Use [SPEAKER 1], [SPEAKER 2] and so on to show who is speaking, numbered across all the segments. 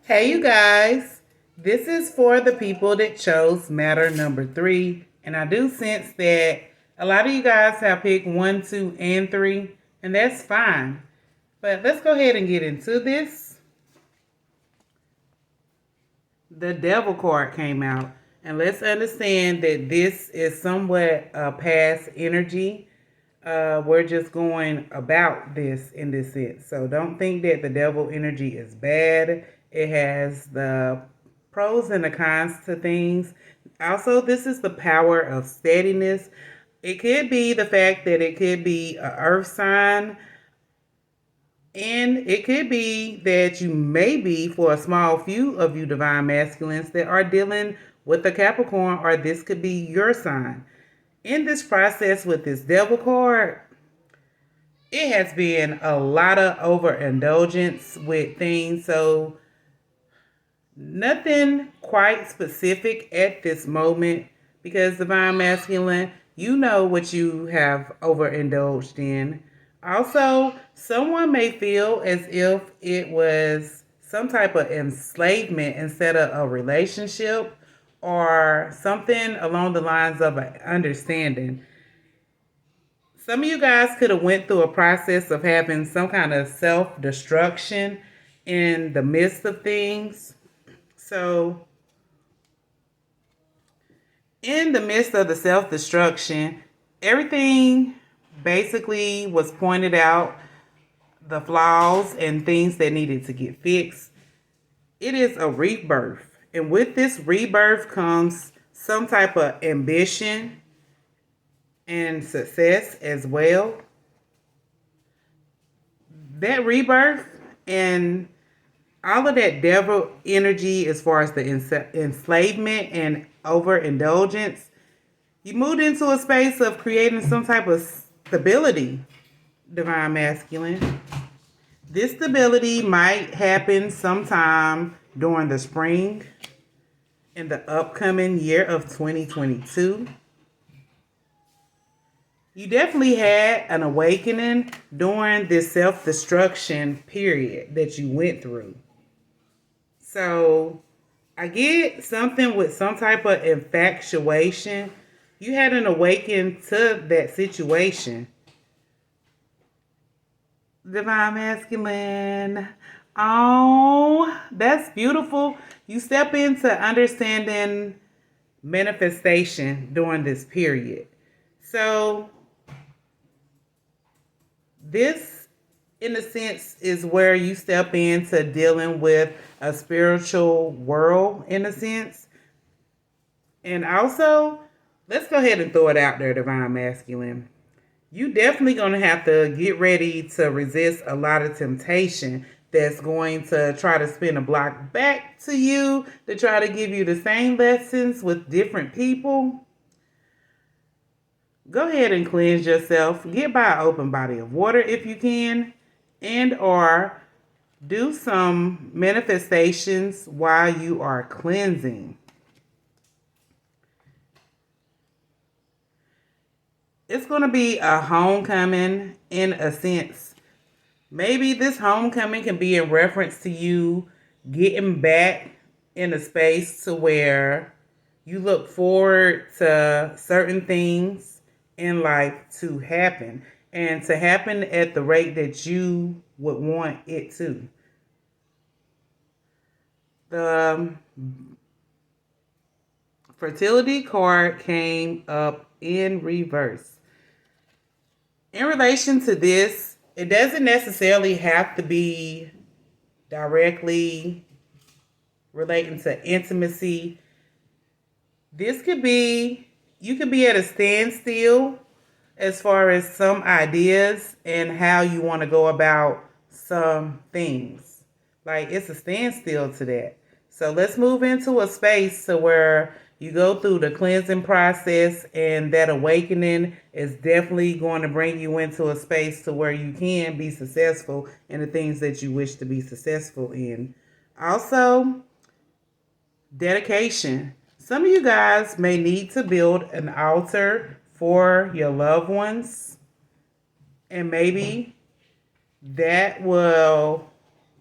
[SPEAKER 1] Hey, you guys. This is for the people that chose matter number 3. And I do sense that a lot of you guys have picked 1, 2, and 3. And that's fine. But let's go ahead and get into this. The devil card came out. And let's understand that this is somewhat a past energy. We're just going about this in this sense. So don't think that the devil energy is bad. It has the pros and the cons to things. Also, this is the power of steadiness. It could be the fact that it could be an earth sign, and it could be that you may be, for a small few of you divine masculines that are dealing with a Capricorn, or this could be your sign. In this process with this devil card, it has been a lot of overindulgence with things. So nothing quite specific at this moment, because divine masculine, you know what you have overindulged in. Also, someone may feel as if it was some type of enslavement instead of a relationship, or something along the lines of an understanding. Some of you guys could have went through a process of having some kind of self-destruction in the midst of things. So in the midst of the self-destruction, everything basically was pointed out, the flaws and things that needed to get fixed. It is a rebirth. And with this rebirth comes some type of ambition and success as well. That rebirth and all of that devil energy, as far as the enslavement and overindulgence, you moved into a space of creating some type of stability, divine masculine. This stability might happen sometime during the spring in the upcoming year of 2022. You definitely had an awakening during this self-destruction period that you went through. So I get something with some type of infatuation. You had an awakening to that situation. Divine masculine. Oh, that's beautiful. You step into understanding manifestation during this period. So this, in a sense, is where you step into dealing with a spiritual world, in a sense. And also, let's go ahead and throw it out there, divine masculine. You definitely going to have to get ready to resist a lot of temptation that's going to try to spin a block back to you, to try to give you the same lessons with different people. Go ahead and cleanse yourself. Get by an open body of water if you can, and or do some manifestations while you are cleansing. It's going to be a homecoming in a sense. Maybe this homecoming can be in reference to you getting back in a space to where you look forward to certain things in life to happen, and to happen at the rate that you would want it to. The fertility card came up in reverse. In relation to this, it doesn't necessarily have to be directly relating to intimacy. This could be, you could be at a standstill as far as some ideas and how you want to go about some things. Like, it's a standstill to that. So let's move into a space to where you go through the cleansing process, and that awakening is definitely going to bring you into a space to where you can be successful in the things that you wish to be successful in. Also, dedication. Some of you guys may need to build an altar for your loved ones, and maybe that will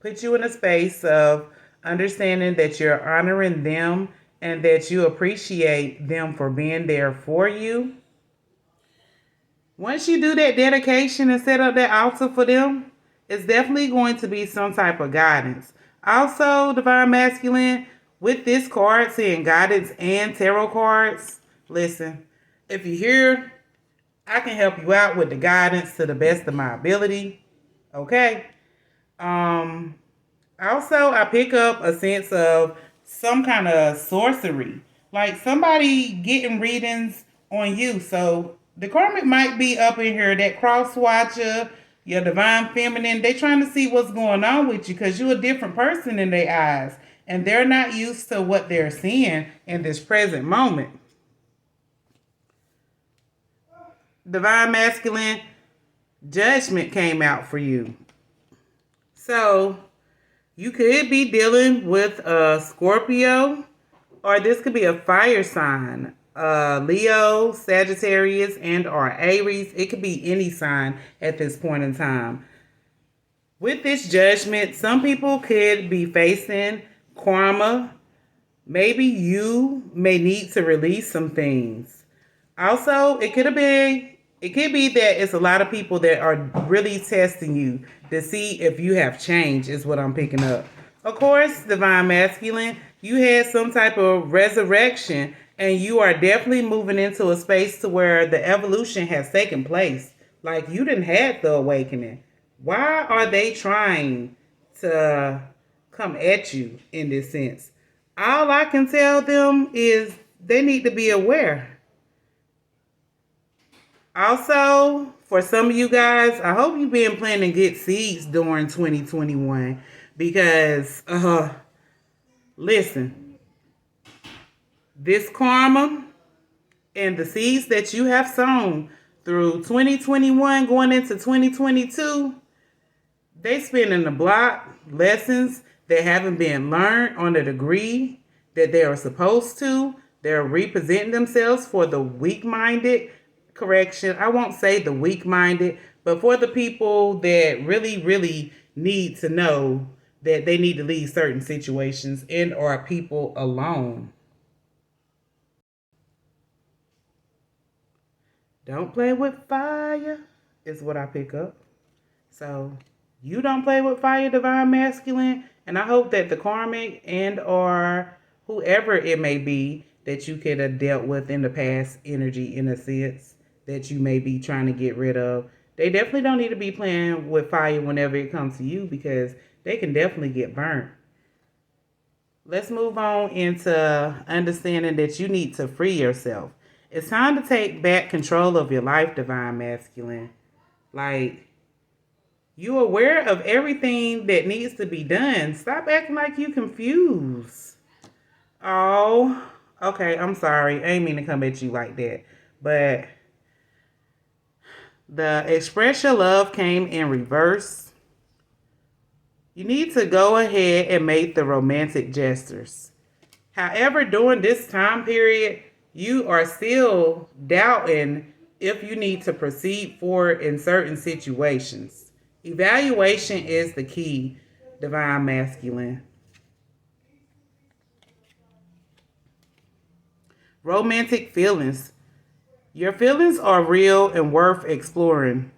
[SPEAKER 1] put you in a space of understanding that you're honoring them and that you appreciate them for being there for you. Once you do that dedication and set up that altar for them, it's definitely going to be some type of guidance. Also, Divine Masculine, with this card saying guidance and tarot cards, listen, if you're here, I can help you out with the guidance to the best of my ability. Okay? Um, Also, I pick up a sense of some kind of sorcery, like somebody getting readings on you. So the karmic might be up in here, that cross watcher, your divine feminine. They trying to see what's going on with you because you're a different person in their eyes, and they're not used to what they're seeing in this present moment. Divine masculine judgment came out for you. So you could be dealing with a Scorpio, or this could be a fire sign. Leo, Sagittarius, and or Aries. It could be any sign at this point in time. With this judgment, some people could be facing karma. Maybe you may need to release some things. Also, it could be that it's a lot of people that are really testing you to see if you have changed, is what I'm picking up. Of course, Divine Masculine, you had some type of resurrection, and you are definitely moving into a space to where the evolution has taken place. Like, you didn't have the awakening. Why are they trying to come at you in this sense? All I can tell them is they need to be aware. Also, for some of you guys, I hope you've been planting good seeds during 2021 because, listen, this karma and the seeds that you have sown through 2021 going into 2022, they spinning the block lessons that haven't been learned on the degree that they are supposed to. They're representing themselves for the weak-minded. Correction, I won't say the weak-minded, but for the people that really, really need to know that they need to leave certain situations and or people alone. Don't play with fire is what I pick up. So you don't play with fire, Divine Masculine, and I hope that the karmic and or whoever it may be that you could have dealt with in the past energy in a sense that you may be trying to get rid of, they definitely don't need to be playing with fire whenever it comes to you because they can definitely get burnt. Let's move on into understanding that you need to free yourself. It's time to take back control of your life, Divine Masculine. Like, you aware of everything that needs to be done. Stop acting like you confused. Oh, okay, I'm sorry. I ain't mean to come at you like that. But the express your love came in reverse. You need to go ahead and make the romantic gestures. However, during this time period, you are still doubting if you need to proceed forward in certain situations. Evaluation is the key, Divine Masculine. Romantic feelings. Your feelings are real and worth exploring.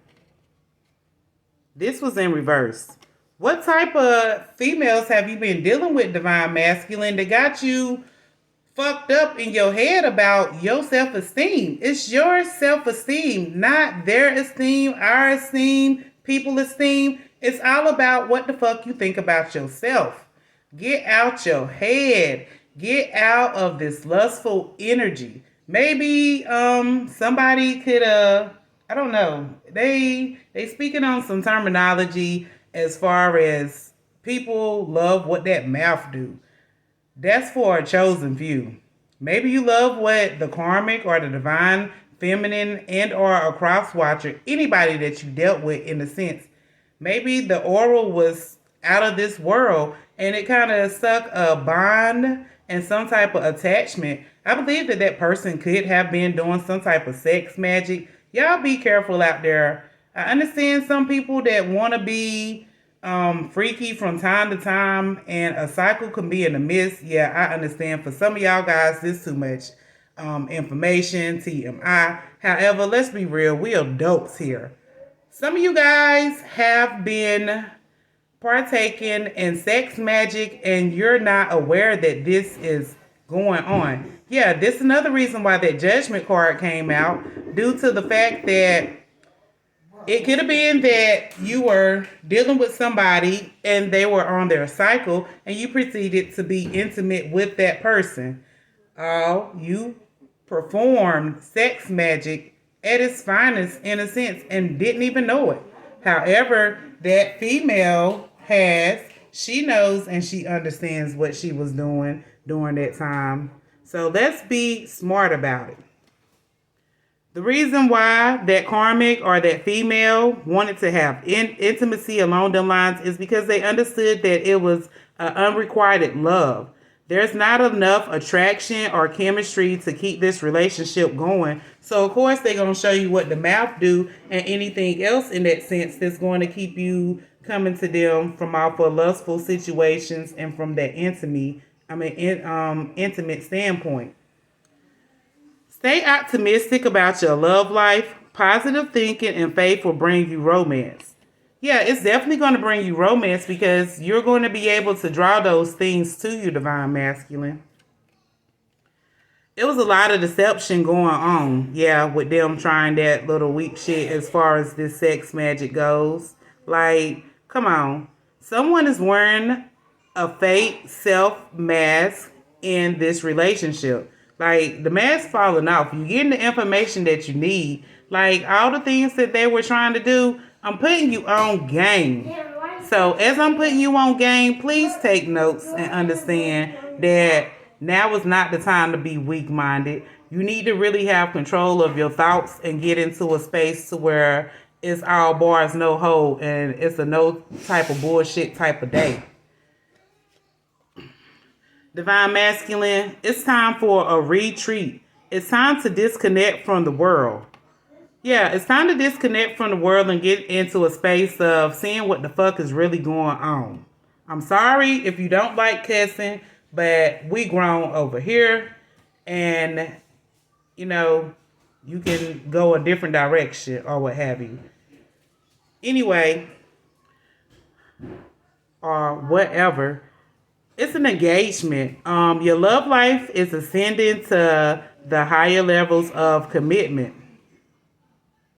[SPEAKER 1] This was in reverse. What type of females have you been dealing with, Divine Masculine, that got you fucked up in your head about your self-esteem? It's your self-esteem, not their esteem, our esteem, people esteem. It's all about what the fuck you think about yourself. Get out your head. Get out of this lustful energy. Maybe somebody could I don't know. They speaking on some terminology as far as people love what that mouth do. That's for a chosen few. Maybe you love what the karmic or the divine feminine and or a cross watcher, anybody that you dealt with in a sense. Maybe the oral was out of this world and it kind of stuck a bond and some type of attachment. I believe that that person could have been doing some type of sex magic. Y'all be careful out there. I understand some people that want to be freaky from time to time, and a cycle can be in the midst. Yeah, I understand. For some of y'all guys, this too much information, TMI. However, let's be real. We adults here. Some of you guys have been partaking in sex magic and you're not aware that this is going on. Yeah, this is another reason why that judgment card came out, due to the fact that it could have been that you were dealing with somebody and they were on their cycle and you proceeded to be intimate with that person. You performed sex magic at its finest, in a sense, and didn't even know it. However, that female she knows and she understands what she was doing during that time. So let's be smart about it. The reason why that karmic or that female wanted to have intimacy along them lines is because they understood that it was unrequited love. There's not enough attraction or chemistry to keep this relationship going. So, of course, they're going to show you what the mouth do and anything else in that sense that's going to keep you coming to them from off of lustful situations and from that intimate standpoint. Stay optimistic about your love life. Positive thinking and faith will bring you romance. Yeah, it's definitely going to bring you romance because you're going to be able to draw those things to you, Divine Masculine. It was a lot of deception going on, yeah, with them trying that little weak shit as far as this sex magic goes. Like, come on. Someone is wearing a fake self mask in this relationship. Like, the mask falling off. You're getting the information that you need. Like, all the things that they were trying to do, I'm putting you on game. So, as I'm putting you on game, please take notes and understand that now is not the time to be weak-minded. You need to really have control of your thoughts and get into a space to where it's all bars, no hold, and it's a no type of bullshit type of day. Divine Masculine, it's time for a retreat. It's time to disconnect from the world. Yeah, it's time to disconnect from the world and get into a space of seeing what the fuck is really going on. I'm sorry if you don't like cussing, but we grown over here and, you know, you can go a different direction or what have you. Anyway, or whatever. It's an engagement. Your love life is ascending to the higher levels of commitment.